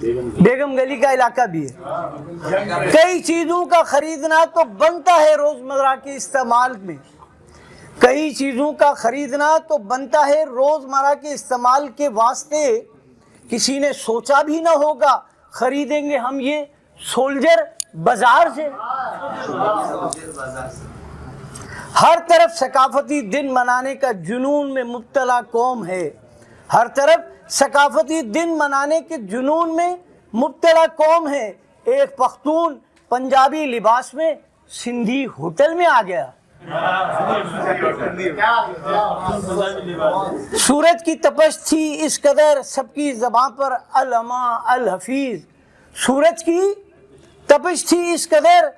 بیگم گلی کا علاقہ بھی ہے. کئی چیزوں کا خریدنا تو بنتا ہے روزمرہ کے استعمال میں, کئی چیزوں کا خریدنا تو بنتا ہے روزمرہ کے استعمال کے واسطے. کسی نے سوچا بھی نہ ہوگا خریدیں گے ہم یہ سولجر بازار سے. ہر طرف ثقافتی دن منانے کا جنون میں مبتلا قوم ہے, ہر طرف ثقافتی دن منانے کے جنون میں مبتلا قوم ہے. ایک پختون پنجابی لباس میں سندھی ہوٹل میں آ گیا. سورج کی تپش تھی اس قدر سب کی زباں پر الما الحفیظ. سورج کی تپش تھی اس قدر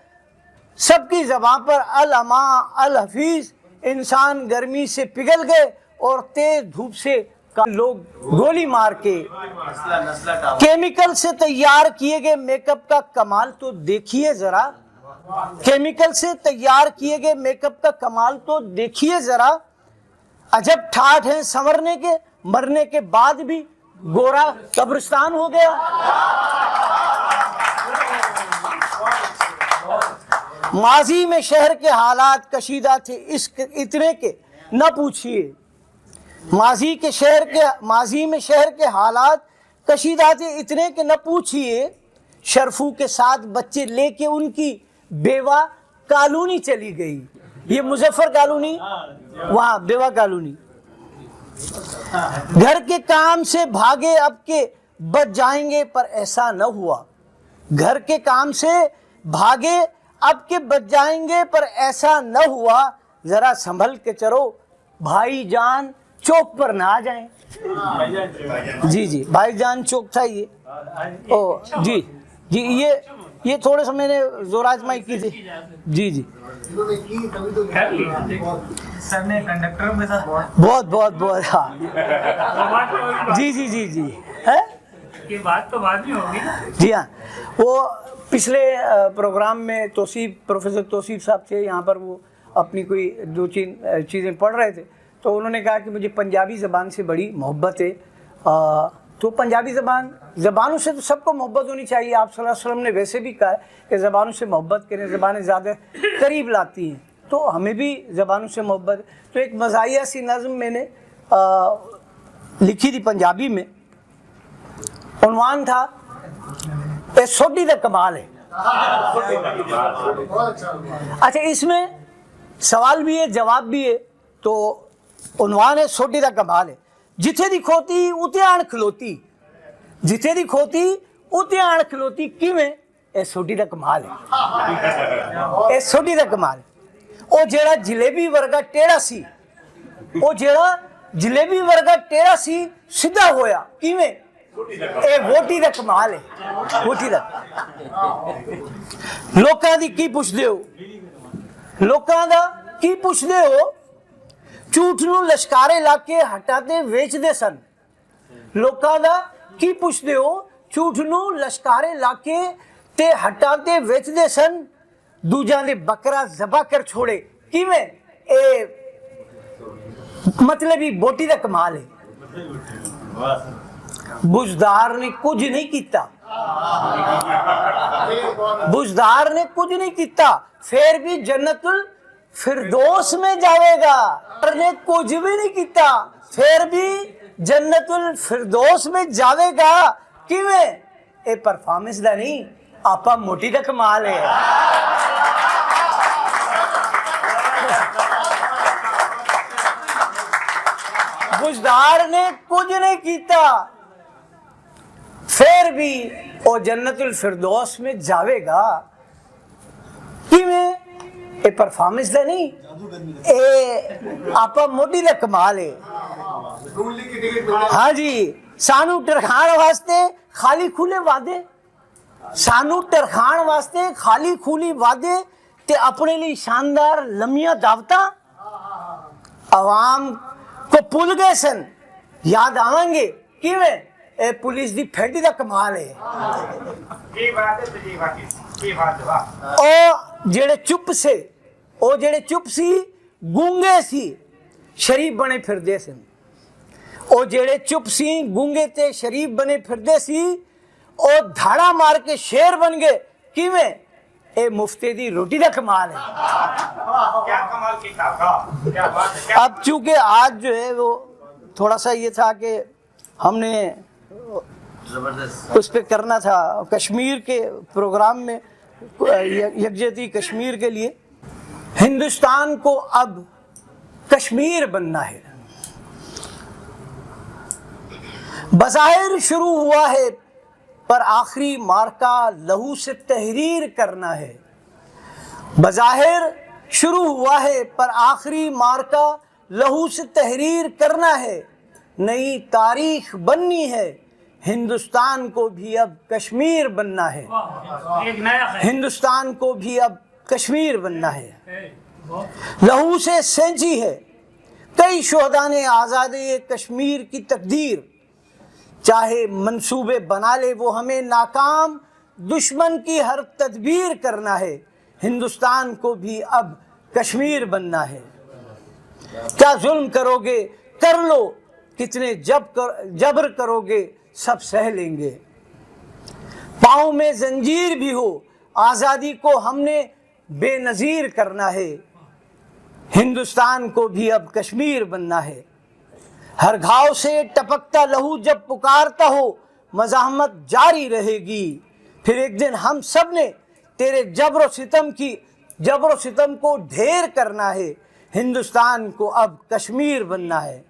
سب کی زباں پر الما الحفیظ. انسان گرمی سے پگھل گئے اور تیز دھوپ سے لوگ گولی مار کے. کیمیکل سے تیار کیے گئے میک اپ کا کمال تو دیکھیے ذرا, کیمیکل سے تیار کیے گئے میک اپ کا کمال تو دیکھیے ذرا. عجب ٹھاٹھ ہیں سنورنے کے, مرنے کے بعد بھی گورا قبرستان ہو گیا. ماضی میں شہر کے حالات کشیدہ تھے اتنے کے نہ پوچھئے. ماضی میں شہر کے حالات کشیدہ تھے اتنے کے نہ پوچھئے. شرفو کے ساتھ بچے لے کے ان کی بیوہ کالونی چلی گئی. یہ مظفر کالونی, وہاں بیوہ کالونی. گھر کے کام سے بھاگے اب کے بچ جائیں گے پر ایسا نہ ہوا. گھر کے کام سے بھاگے اب کے بچ جائیں گے پر ایسا نہ ہوا. ذرا سنبھل کے چلو بھائی جان چوک پر نہ آ جائیں. جی بھائی جان چوک تھا یہ. جی یہ تھوڑے سے میں نے زور آزمائی کی تھی. جی سر نے کنڈکٹر میں تھا بہت ہاں. جی یہ بات تو بعد میں ہوگی. جی ہاں, وہ پچھلے پروگرام میں پروفیسر توصیف صاحب تھے یہاں پر. وہ اپنی کوئی دو چیزیں پڑھ رہے تھے تو انہوں نے کہا کہ مجھے پنجابی زبان سے بڑی محبت ہے. تو پنجابی زبانوں سے تو سب کو محبت ہونی چاہیے. آپ صلی اللہ علیہ وسلم نے ویسے بھی کہا ہے کہ زبانوں سے محبت کریں, زبانیں زیادہ قریب لاتی ہیں. تو ہمیں بھی زبانوں سے محبت. تو ایک مزاحیہ سی نظم میں نے لکھی تھی پنجابی میں. عنوان تھا اے سوڈی دا کمال ہے. اچھا, اس میں سوال بھی ہے جواب بھی ہے. تو عنوان ہے سوڈی دا کمال ہے. جتھے دی کھوتی اتے آن کھلوتی, جتھے دی کھوتی اتے آن کھلوتی. کیویں؟ اے سوڈی دا کمال ہے, اے سوڈی دا کمال ہے. او جیڑا جلیبی ورگا ٹیڑا سی, او جیڑا جلیبی ورگا ٹیڑا سی سیدھا ہویا. کیویں؟ اے ووٹی دا کمال ہے, ووٹی دا. لوکاں دی کی پوچھ دے ہو, لوکاں دا کی پوچھ دے ہو. جھوٹ نو لشکارے لا کے ہٹاتے ویچ دے سن. لوکاں دا کی پوچھ دے ہو, جھوٹ نو لشکارے لا کے تے ہٹاتے ویچ دے سن. دوجاں دے بکرا ذبح کر چھوڑے. کیویں؟ اے مطلب ہی بوٹی دا کمال ہے. بزدار نے کچھ نہیں کیتا, بزدار نے کچھ نہیں کیتا, پھر بھی جنت الفردوس میں جاوے گا. نے کچھ بھی نہیں کیتا, پھر بھی جنت الفردوس میں جاوے گا. کیویں؟ اے پرفارمنس دا نہیں, آپا موٹی دا کمال ہے. بزدار نے کچھ نہیں کیتا, پھر بھی وہ جنت الفردوس میں جاوے گا. کیویں؟ اے پرفارمنس دا نہیں, اے آپا موٹی دا کمال ہے. ہاں جی, سانو ٹرکھان واسطے خالی کھلے وعدے, سانو ٹرکھان واسطے خالی کھلی وعدے تے اپنے لیے شاندار لمیاں دعوتاں. عوام کو بھول گئے سن, یاد آویں گے. کیویں؟ اے پولیس دی پھیڈی دا کمال ہے. او جڑے چپ سے, او جڑے چپ سی گونگے سی شریف بنے پھر دے سن. او جڑے چپ سی گونگے تے شریف بنے پھر دے سی, اور دھاڑا مار کے شیر بن گئے کی میں اے مفتی دی روٹی دا کمال ہے. کیا کمال کی کیا بات ہے, کیا اب چونکہ آج جو ہے وہ تھوڑا سا یہ تھا کہ ہم نے اس پہ کرنا تھا کشمیر کے پروگرام میں یکجہتی کشمیر کے لیے. ہندوستان کو اب کشمیر بننا ہے. بظاہر شروع ہوا ہے پر آخری مارکا لہو سے تحریر کرنا ہے. بظاہر شروع ہوا ہے پر آخری مارکا لہو سے تحریر کرنا ہے. نئی تاریخ بننی ہے, ہندوستان کو بھی اب کشمیر بننا ہے. ایک نیا ہے. ہندوستان کو بھی اب کشمیر بننا ہے. لہو سے سینچی ہے کئی شہداء نے آزادی کشمیر کی تقدیر. چاہے منصوبے بنا لے وہ ہمیں ناکام, دشمن کی ہر تدبیر کرنا ہے. ہندوستان کو بھی اب کشمیر بننا ہے. کیا ظلم کرو گے کر لو, کتنے جبر کرو گے سب سہ لیں گے. پاؤں میں زنجیر بھی ہو آزادی کو ہم نے بے نظیر کرنا ہے. ہندوستان کو بھی اب کشمیر بننا ہے. ہر گھاؤ سے ٹپکتا لہو جب پکارتا ہو مزاحمت جاری رہے گی. پھر ایک دن ہم سب نے تیرے جبر و ستم کو ڈھیر کرنا ہے. ہندوستان کو اب کشمیر بننا ہے.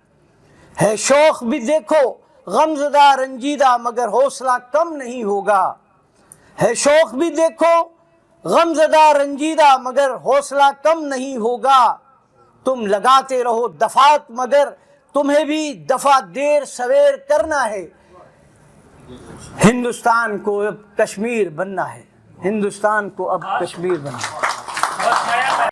ہے شوق بھی دیکھو غمزدہ رنجیدہ مگر حوصلہ کم نہیں ہوگا. ہے شوق بھی دیکھو غمزدہ رنجیدہ مگر حوصلہ کم نہیں ہوگا. تم لگاتے رہو دفعات مگر تمہیں بھی دفعہ دیر سویر کرنا ہے. ہندوستان کو اب کشمیر بننا ہے. ہندوستان کو اب کشمیر بننا ہے.